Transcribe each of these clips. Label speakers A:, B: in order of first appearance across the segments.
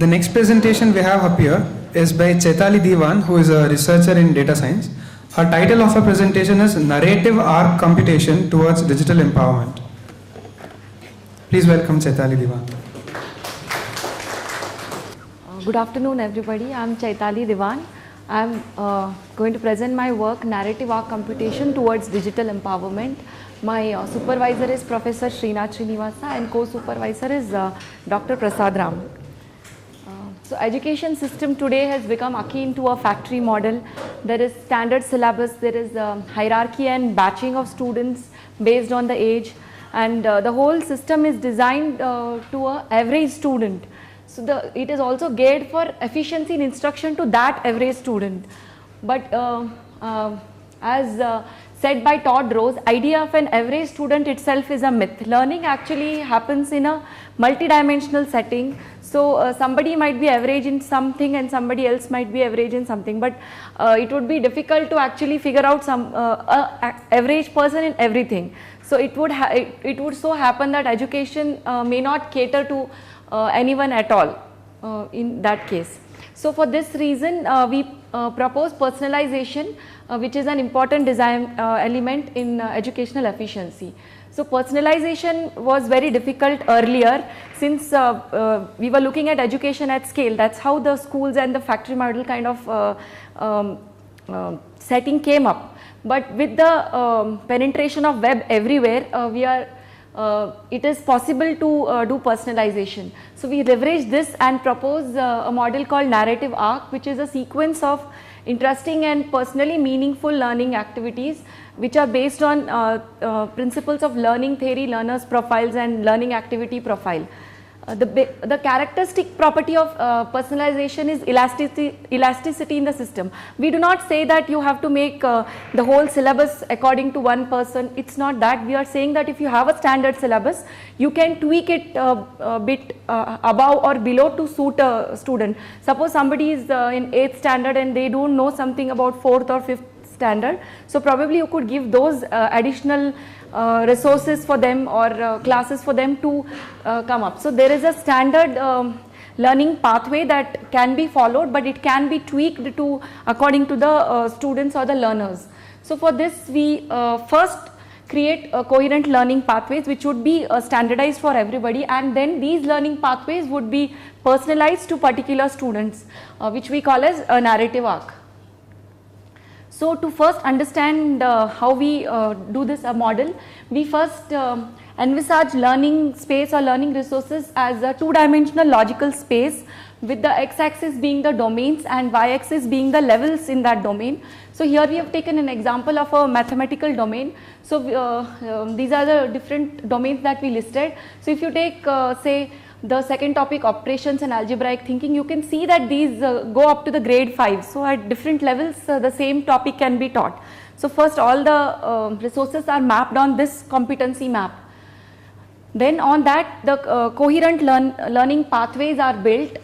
A: The next presentation we have up here is by Chaitali Diwan, who is a researcher in data science. Her title of her presentation is Narrative Arc Computation Towards Digital Empowerment. Please welcome Chaitali Diwan.
B: Good afternoon, everybody. I'm Chaitali Diwan. I'm going to present my work, Narrative Arc Computation Towards Digital Empowerment. My supervisor is Professor Srinath Srinivasa and co-supervisor is Dr. Prasad Ram. So education system today has become akin to a factory model. There is standard syllabus, there is hierarchy and batching of students based on the age, and the whole system is designed to an average student. So it is also geared for efficiency in instruction to that average student. But as said by Todd Rose, idea of an average student itself is a myth. Learning actually happens in a multidimensional setting. So somebody might be average in something and somebody else might be average in something, but it would be difficult to actually figure out some average person in everything. So it would so happen that education may not cater to anyone at all in that case. So for this reason we propose personalization, which is an important design element in educational efficiency. So personalization was very difficult earlier, since we were looking at education at scale. That's how the schools and the factory model kind of setting came up. But with the penetration of web everywhere, it is possible to do personalization. So we leverage this and propose a model called Narrative Arc, which is a sequence of interesting and personally meaningful learning activities which are based on principles of learning theory, learners profiles and learning activity profile. The characteristic property of personalization is elasticity in the system. We do not say that you have to make the whole syllabus according to one person. It's not that. We are saying that if you have a standard syllabus, you can tweak it a bit above or below to suit a student. Suppose somebody is in 8th standard and they don't know something about 4th or 5th standard. So probably you could give those additional resources for them or classes for them to come up. So there is a standard learning pathway that can be followed, but it can be tweaked to according to the students or the learners. So for this we first create coherent learning pathways which would be standardized for everybody, and then these learning pathways would be personalized to particular students, which we call as a narrative arc. So to first understand how we do this model, we first envisage learning space or learning resources as a two-dimensional logical space, with the x-axis being the domains and y-axis being the levels in that domain. So here we have taken an example of a mathematical domain. So these are the different domains that we listed. So if you take say the second topic, operations and algebraic thinking, you can see that these go up to the grade 5. So at different levels the same topic can be taught. So first all the resources are mapped on this competency map. Then on that the coherent learning pathways are built.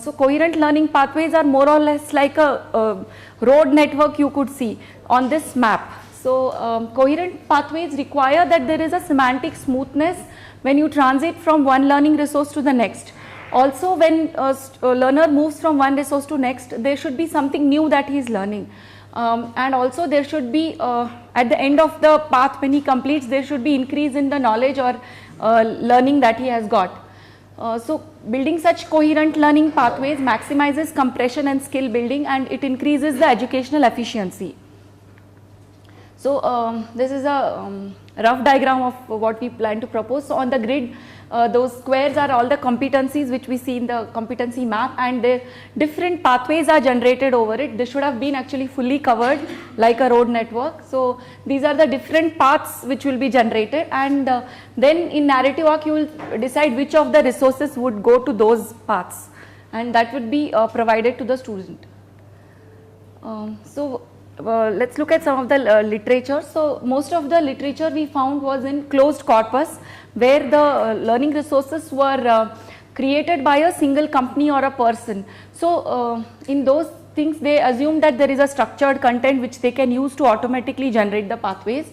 B: So coherent learning pathways are more or less like a road network you could see on this map. So coherent pathways require that there is a semantic smoothness when you transit from one learning resource to the next. Also when a learner moves from one resource to next, there should be something new that he is learning. And also there should be at the end of the path when he completes, there should be increase in the knowledge or learning that he has got. So building such coherent learning pathways maximizes compression and skill building, and it increases the educational efficiency. So this is a rough diagram of what we plan to propose. So on the grid, those squares are all the competencies which we see in the competency map, and the different pathways are generated over it. This should have been actually fully covered like a road network. So these are the different paths which will be generated, and then in narrative arc you will decide which of the resources would go to those paths, and that would be provided to the student. Let's look at some of the literature. So most of the literature we found was in closed corpus, where the learning resources were created by a single company or a person. So in those things they assume that there is a structured content which they can use to automatically generate the pathways.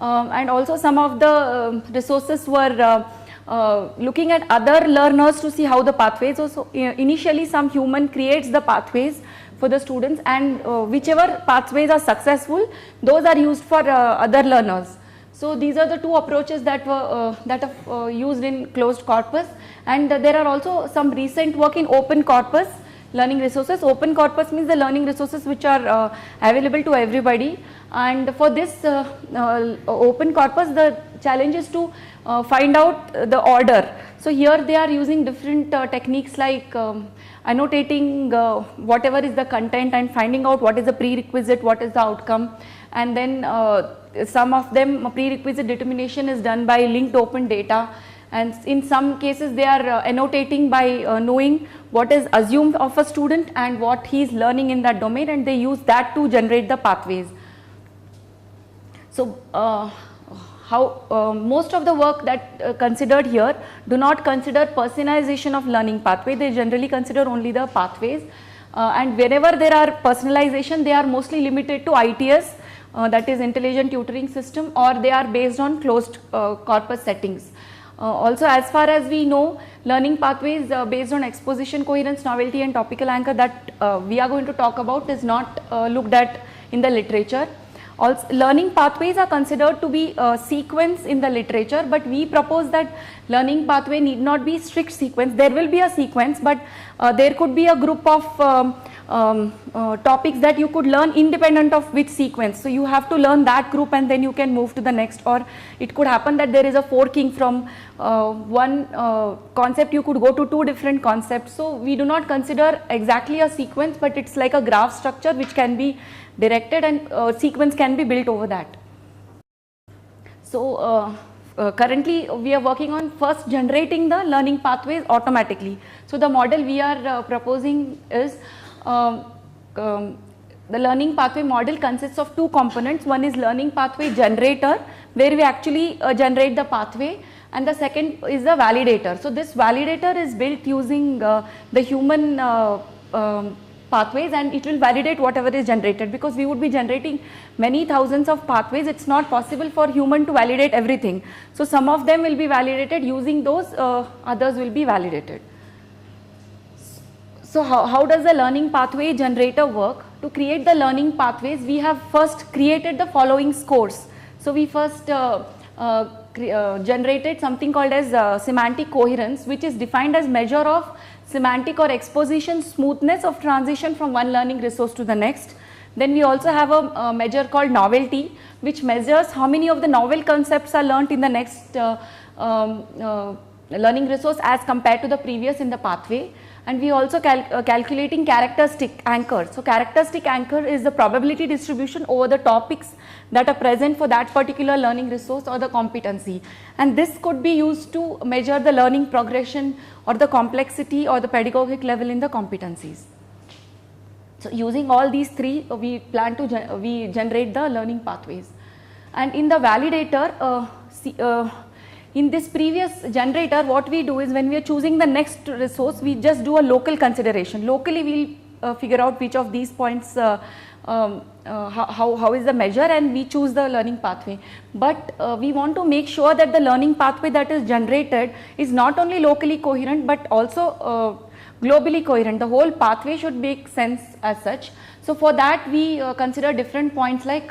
B: And also some of the resources were looking at other learners to see how the pathways. So initially some human creates the pathways for the students, and whichever pathways are successful, those are used for other learners. So these are the two approaches that are used in closed corpus, and there are also some recent work in open corpus learning resources. Open corpus means the learning resources which are available to everybody, and for this open corpus, the challenge is to find out the order. So here they are using different techniques like annotating whatever is the content and finding out what is the prerequisite, what is the outcome, and then some of them prerequisite determination is done by linked open data, and in some cases they are annotating by knowing what is assumed of a student and what he is learning in that domain, and they use that to generate the pathways. So most of the work that considered here do not consider personalization of learning pathway, they generally consider only the pathways, and wherever there are personalization, they are mostly limited to ITS, that is intelligent tutoring system, or they are based on closed corpus settings. Also, as far as we know, learning pathways based on exposition, coherence, novelty and topical anchor that we are going to talk about is not looked at in the literature. Also, learning pathways are considered to be sequence in the literature, but we propose that learning pathway need not be strict sequence. There will be a sequence, but there could be a group of topics that you could learn independent of which sequence. So you have to learn that group and then you can move to the next, or it could happen that there is a forking from one concept, you could go to two different concepts. So we do not consider exactly a sequence, but it's like a graph structure which can be directed, and sequence can be built over that. So currently we are working on first generating the learning pathways automatically. So the model we are proposing is the learning pathway model consists of two components. One is learning pathway generator, where we actually generate the pathway, and the second is the validator. So this validator is built using the human pathways, and it will validate whatever is generated, because we would be generating many thousands of pathways. It's not possible for human to validate everything. So some of them will be validated, using those others will be validated. So how does the learning pathway generator work? To create the learning pathways, we have first created the following scores. So we first generated something called as semantic coherence, which is defined as measure of semantic or exposition smoothness of transition from one learning resource to the next. Then we also have a measure called novelty, which measures how many of the novel concepts are learnt in the next learning resource as compared to the previous in the pathway. And we also calculating characteristic anchor. So characteristic anchor is the probability distribution over the topics that are present for that particular learning resource or the competency, and this could be used to measure the learning progression or the complexity or the pedagogic level in the competencies. So using all these three, we plan to generate the learning pathways. And in the validator, in this previous generator, what we do is, when we are choosing the next resource, we just do a local consideration. Locally we will figure out which of these points, how is the measure, and we choose the learning pathway. But we want to make sure that the learning pathway that is generated is not only locally coherent, but also globally coherent. The whole pathway should make sense as such. So for that we consider different points like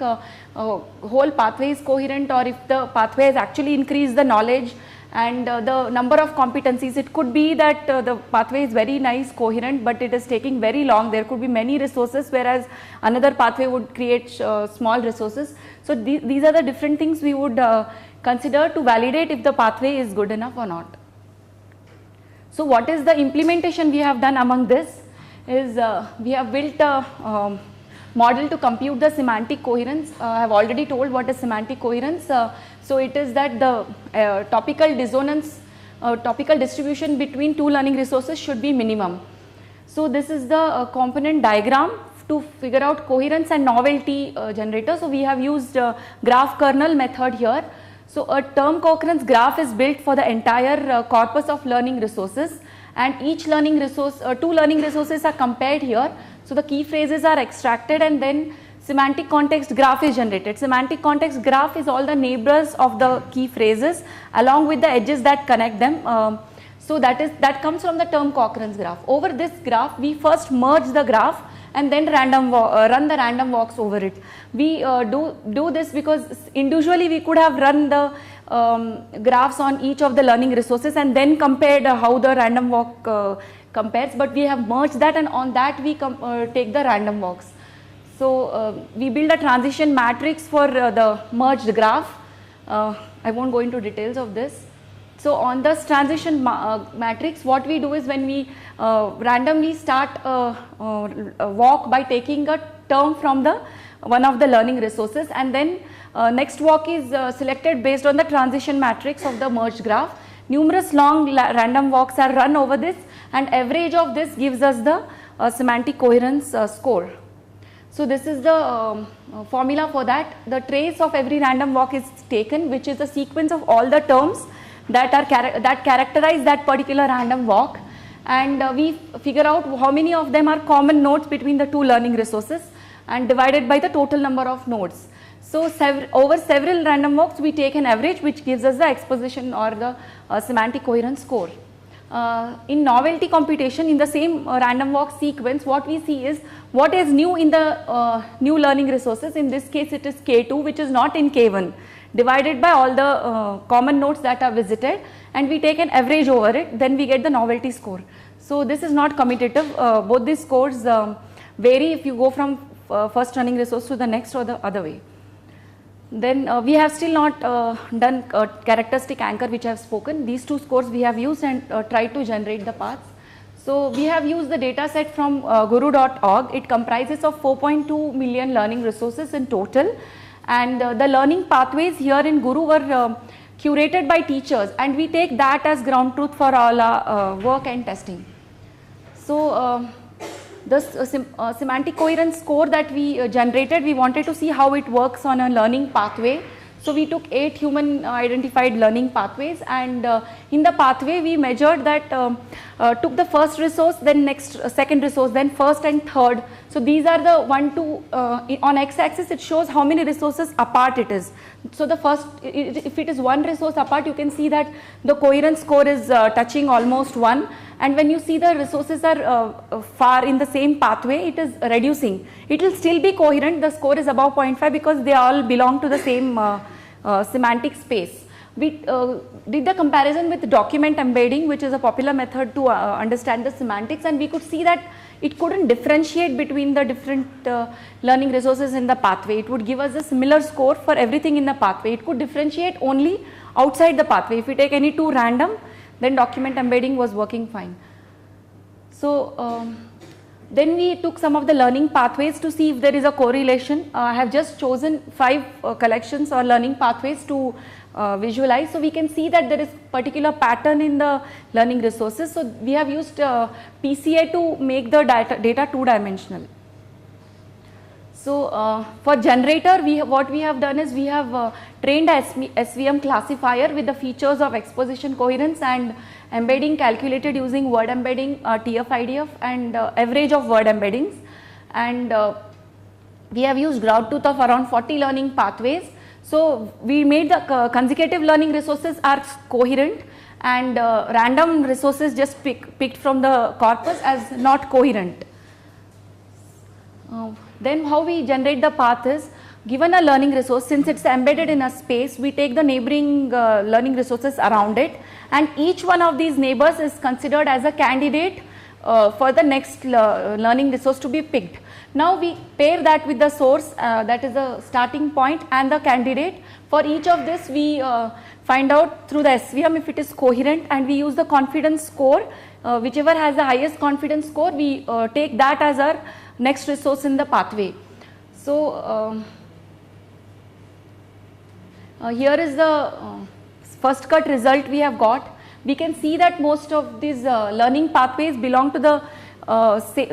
B: whole pathway is coherent, or if the pathway has actually increased the knowledge and the number of competencies. It could be that the pathway is very nice, coherent, but it is taking very long. There could be many resources, whereas another pathway would create small resources. So these are the different things we would consider to validate if the pathway is good enough or not. So what is the implementation we have done among this is we have built a model to compute the semantic coherence. I have already told what is semantic coherence. So it is that the topical dissonance, topical distribution between two learning resources should be minimum. So this is the component diagram to figure out coherence and novelty generator. So we have used graph kernel method here. So a term coherence graph is built for the entire corpus of learning resources, and each learning resource, two learning resources are compared here. So the key phrases are extracted, and then semantic context graph is generated. Semantic context graph is all the neighbors of the key phrases along with the edges that connect them. So that comes from the term Cochrane's graph. Over this graph, we first merge the graph and then run the random walks over it. We do this because individually we could have run the graphs on each of the learning resources and then compared how the random walk compares, but we have merged that, and on that we take the random walks. So we build a transition matrix for the merged graph. I won't go into details of this. So on this transition matrix, what we do is when we randomly start a walk by taking a term from one of the learning resources, and then next walk is selected based on the transition matrix of the merged graph. Numerous long random walks are run over this, and average of this gives us the semantic coherence score. So this is the formula for that. The trace of every random walk is taken, which is a sequence of all the terms that characterize that particular random walk, and we figure out how many of them are common nodes between the two learning resources and divided by the total number of nodes. So over several random walks we take an average, which gives us the exposition or the semantic coherence score. In novelty computation, in the same random walk sequence, what we see is what is new in the new learning resources. In this case it is K2, which is not in K1, divided by all the common nodes that are visited, and we take an average over it, then we get the novelty score. So this is not commutative. Both these scores vary if you go from first running resource to the next or the other way. Then we have still not done characteristic anchor, which I have spoken. These two scores we have used and tried to generate the paths. So we have used the data set from guru.org. It comprises of 4.2 million learning resources in total, and the learning pathways here in Guru were curated by teachers, and we take that as ground truth for all our work and testing. So this semantic coherence score that we generated, we wanted to see how it works on a learning pathway. So we took 8 human identified learning pathways, and in the pathway we measured that took the first resource, then second resource, then first and third. So these are the 1, 2, on x-axis it shows how many resources apart it is. So the first, if it is one resource apart, you can see that the coherence score is touching almost 1, and when you see the resources are far in the same pathway, it is reducing. It will still be coherent, the score is above 0.5 because they all belong to the same semantic space. We did the comparison with document embedding, which is a popular method to understand the semantics, and we could see that it couldn't differentiate between the different learning resources in the pathway. It would give us a similar score for everything in the pathway. It could differentiate only outside the pathway. If we take any two random, then document embedding was working fine. So then we took some of the learning pathways to see if there is a correlation. I have just chosen 5 collections or learning pathways to visualize. So we can see that there is particular pattern in the learning resources. So we have used PCA to make the data two-dimensional. So for generator, what we have done is we have trained a SVM classifier with the features of exposition coherence and embedding calculated using word embedding, TF-IDF, and average of word embeddings. And we have used ground truth of around 40 learning pathways. So we made the consecutive learning resources are coherent, and random resources just picked from the corpus as not coherent. Then how we generate the path is, given a learning resource, since it's embedded in a space, we take the neighboring learning resources around it, and each one of these neighbors is considered as a candidate for the next learning resource to be picked. Now we pair that with the source, that is the starting point, and the candidate. For each of this we find out through the SVM if it is coherent, and we use the confidence score. Whichever has the highest confidence score, we take that as our next resource in the pathway. So here is the first cut result we have got. We can see that most of these learning pathways belong to the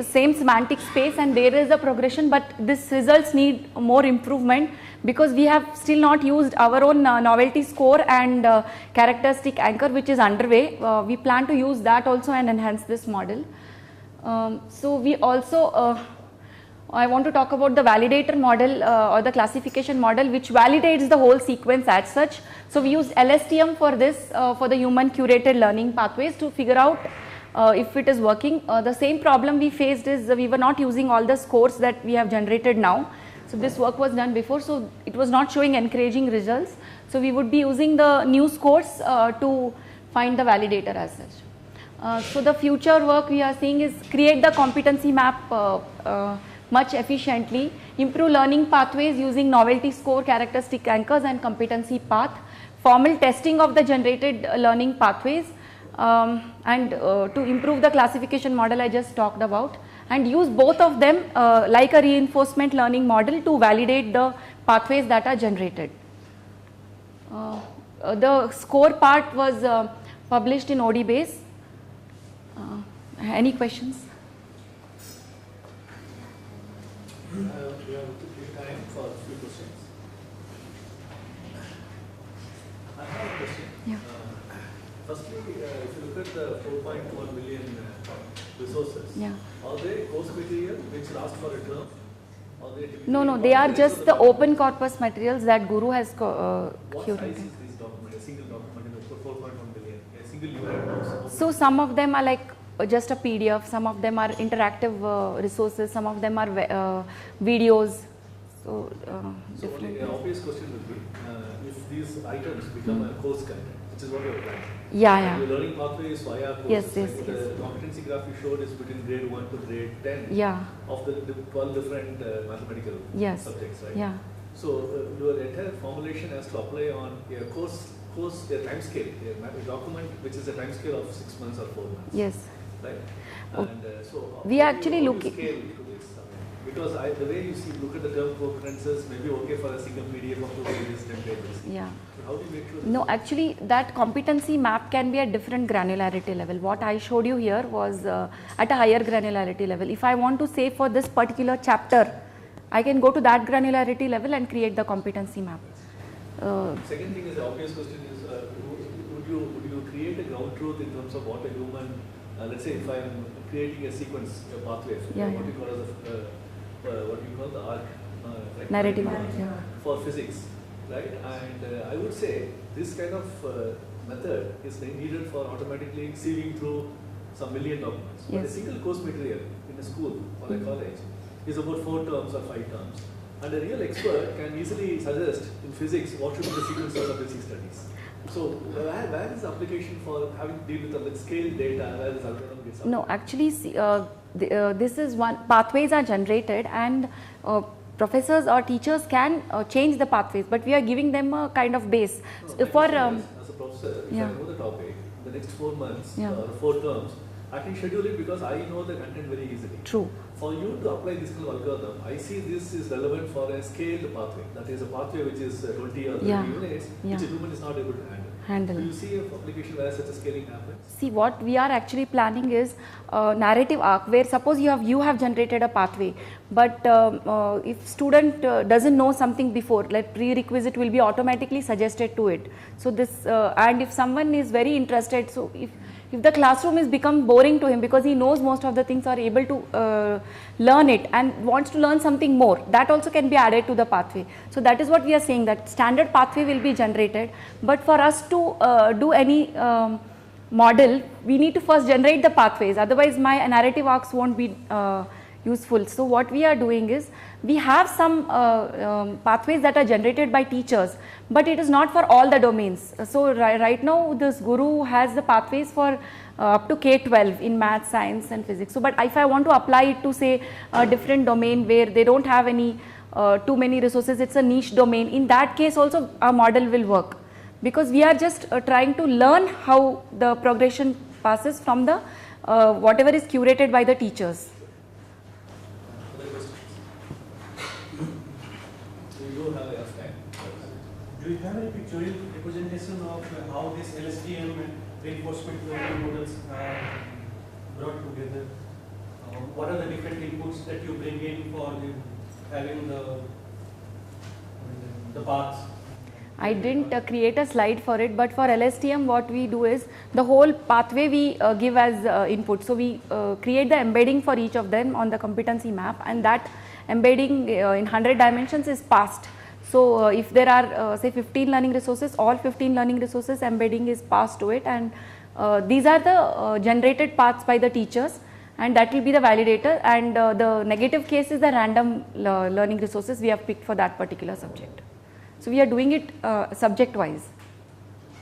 B: same semantic space, and there is a progression, but these results need more improvement because we have still not used our own novelty score and characteristic anchor, which is underway. We plan to use that also and enhance this model. So we also I want to talk about the validator model or the classification model, which validates the whole sequence as such. So we used LSTM for this, for the human curated learning pathways to figure out if it is working. The same problem we faced is we were not using all the scores that we have generated now. So this work was done before, so it was not showing encouraging results. So we would be using the new scores to find the validator as such. So the future work we are seeing is create the competency map much efficiently, improve learning pathways using novelty score, characteristic anchors and competency path, formal testing of the generated learning pathways, and to improve the classification model I just talked about, and use both of them like a reinforcement learning model to validate the pathways that are generated. The score part was published in ODBase. Any questions?
C: We have time for a few questions. I have a question.
B: Yeah.
C: Firstly, if you look at the 4.1 million resources,
B: Yeah.
C: are they course material which last for a term?
B: No, they are just the open corpus materials that Guru has
C: What size
B: curated.
C: is this document, a single document in the 4.1 million, a single unit?
B: So some of them are like just a PDF, some of them are interactive resources, some of them are videos. So,
C: So only an obvious question would be, if these items become a course content, which is what you are planning.
B: yeah.
C: Your learning pathway is via courses.
B: Yes,
C: like the competency graph you showed is between grade 1 to grade 10
B: Yeah.
C: of the 12 different mathematical
B: Yes.
C: subjects, right?
B: Yeah.
C: So your entire formulation has to apply on a course a time scale, a document which is a time scale of 6 months or 4 months.
B: Yes.
C: Right?
B: Oh.
C: And so
B: We
C: how
B: actually
C: do you
B: look at-
C: scale to this? Because the way you see, look at the term concurrences, maybe okay for a single PDF of 2 pages, 10 pages.
B: Yeah.
C: But how do you make sure?
B: No, actually that competency map can be at different granularity level. What I showed you here was at a higher granularity level. If I want to say for this particular chapter, I can go to that granularity level and create the competency map.
C: Second thing is the obvious question is, would you create a ground truth in terms of what a human, let's say if I am creating a sequence, a pathway, what you call as what you call the arc, right?
B: Narrative arc,
C: for physics, right? And I would say this kind of method is needed for automatically sieving through some million documents. But a single course material in a school or a college is about 4 terms or 5 terms. And a real expert can easily suggest in physics what should be the sequence of the basic studies. So where is the application for having to deal with the scale data, where this algorithm gets applied?
B: No, actually this is one, pathways are generated and professors or teachers can change the pathways, but we are giving them a kind of base.
C: No,
B: For
C: as a professor, if I know the topic, the next 4 months or 4 terms, I can schedule it because I know the content very easily.
B: True.
C: For you to apply this kind of algorithm, I see this is relevant for a scaled pathway. That is a pathway which is 20 or 30 units, which a human is not able to handle. Do you see an application where such a scaling happens?
B: See, what we are actually planning is narrative arc, where suppose you have generated a pathway, but if student doesn't know something before, like prerequisite will be automatically suggested to it. So this and if someone is very interested, so if the classroom is become boring to him because he knows most of the things, are able to learn it and wants to learn something more, that also can be added to the pathway. So that is what we are saying, that standard pathway will be generated, but for us to do any model, we need to first generate the pathways, otherwise my narrative arcs won't be useful. So what we are doing is, we have some pathways that are generated by teachers, but it is not for all the domains. So right now this Guru has the pathways for up to K-12 in math, science and physics. So but if I want to apply it to say a different domain where they don't have any too many resources, it's a niche domain, in that case also our model will work, because we are just trying to learn how the progression passes from the whatever is curated by the teachers.
D: Do you have any pictorial representation of how this LSTM and reinforcement learning models are brought together? What are the different inputs that you bring in for having the paths?
B: I didn't create a slide for it, but for LSTM what we do is the whole pathway we give as input. So we create the embedding for each of them on the competency map, and that embedding in 100 dimensions is passed. So if there are say 15 learning resources, all 15 learning resources embedding is passed to it, and these are the generated paths by the teachers, and that will be the validator, and the negative case is the random learning resources we have picked for that particular subject. So we are doing it subject wise.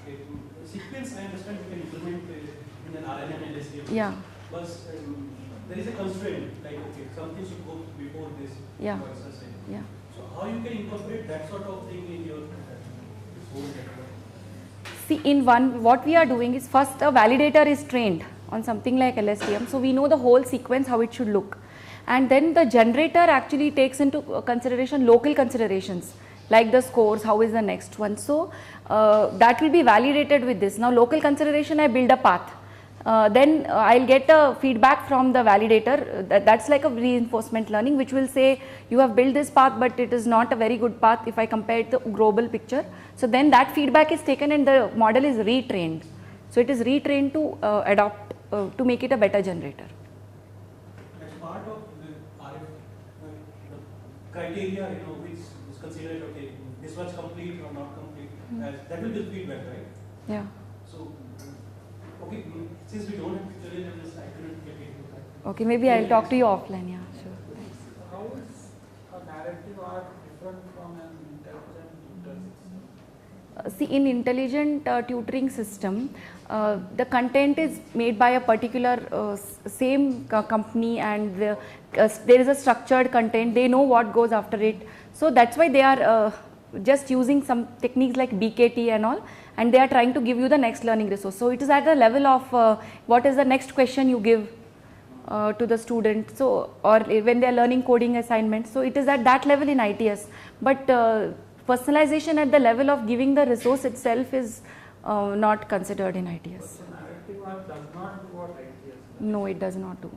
D: Okay. Sequence I understand you can implement in an RNM and LSTM.
B: Yeah.
D: But there is a constraint, like okay, something should go before this
B: Yeah.
D: exercise.
B: Yeah.
D: So how you can incorporate that sort of thing in your whole network?
B: See, in one, what we are doing is first a validator is trained on something like LSTM, so we know the whole sequence how it should look, and then the generator actually takes into consideration local considerations like the scores, how is the next one. So that will be validated with this. Now local consideration, I build a path. Then I'll get a feedback from the validator. That's like a reinforcement learning, which will say you have built this path, but it is not a very good path if I compare it to the global picture. So then that feedback is taken and the model is retrained. So it is retrained to adopt, to make it a better generator.
D: As part of the RF, the criteria, which is considered, okay, this was complete or not complete, that will give feedback, right?
B: Yeah.
D: So, okay, since we don't have pictorial evidence, I couldn't get into that.
B: Okay, maybe I'll talk to you offline. Yeah, sure. Thanks.
E: How is a narrative arc different from an intelligent tutor system?
B: See, in intelligent tutoring system, the content is made by a particular same company, and there is a structured content. They know what goes after it. So that's why they are just using some techniques like BKT and all, and they are trying to give you the next learning resource. So it is at the level of what is the next question you give to the student, so or when they are learning coding assignments. So it is at that level in ITS, but personalization at the level of giving the resource itself is not considered in ITS.
E: The narrative arc does not do what ITS does.
B: No, it does not do.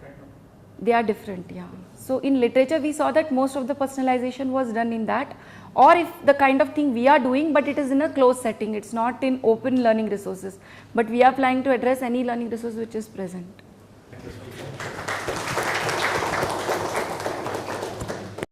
E: Kind of.
B: They are different, yeah. So in literature we saw that most of the personalization was done in that, or if the kind of thing we are doing, but it is in a closed setting, it's not in open learning resources, but we are planning to address any learning resource which is present.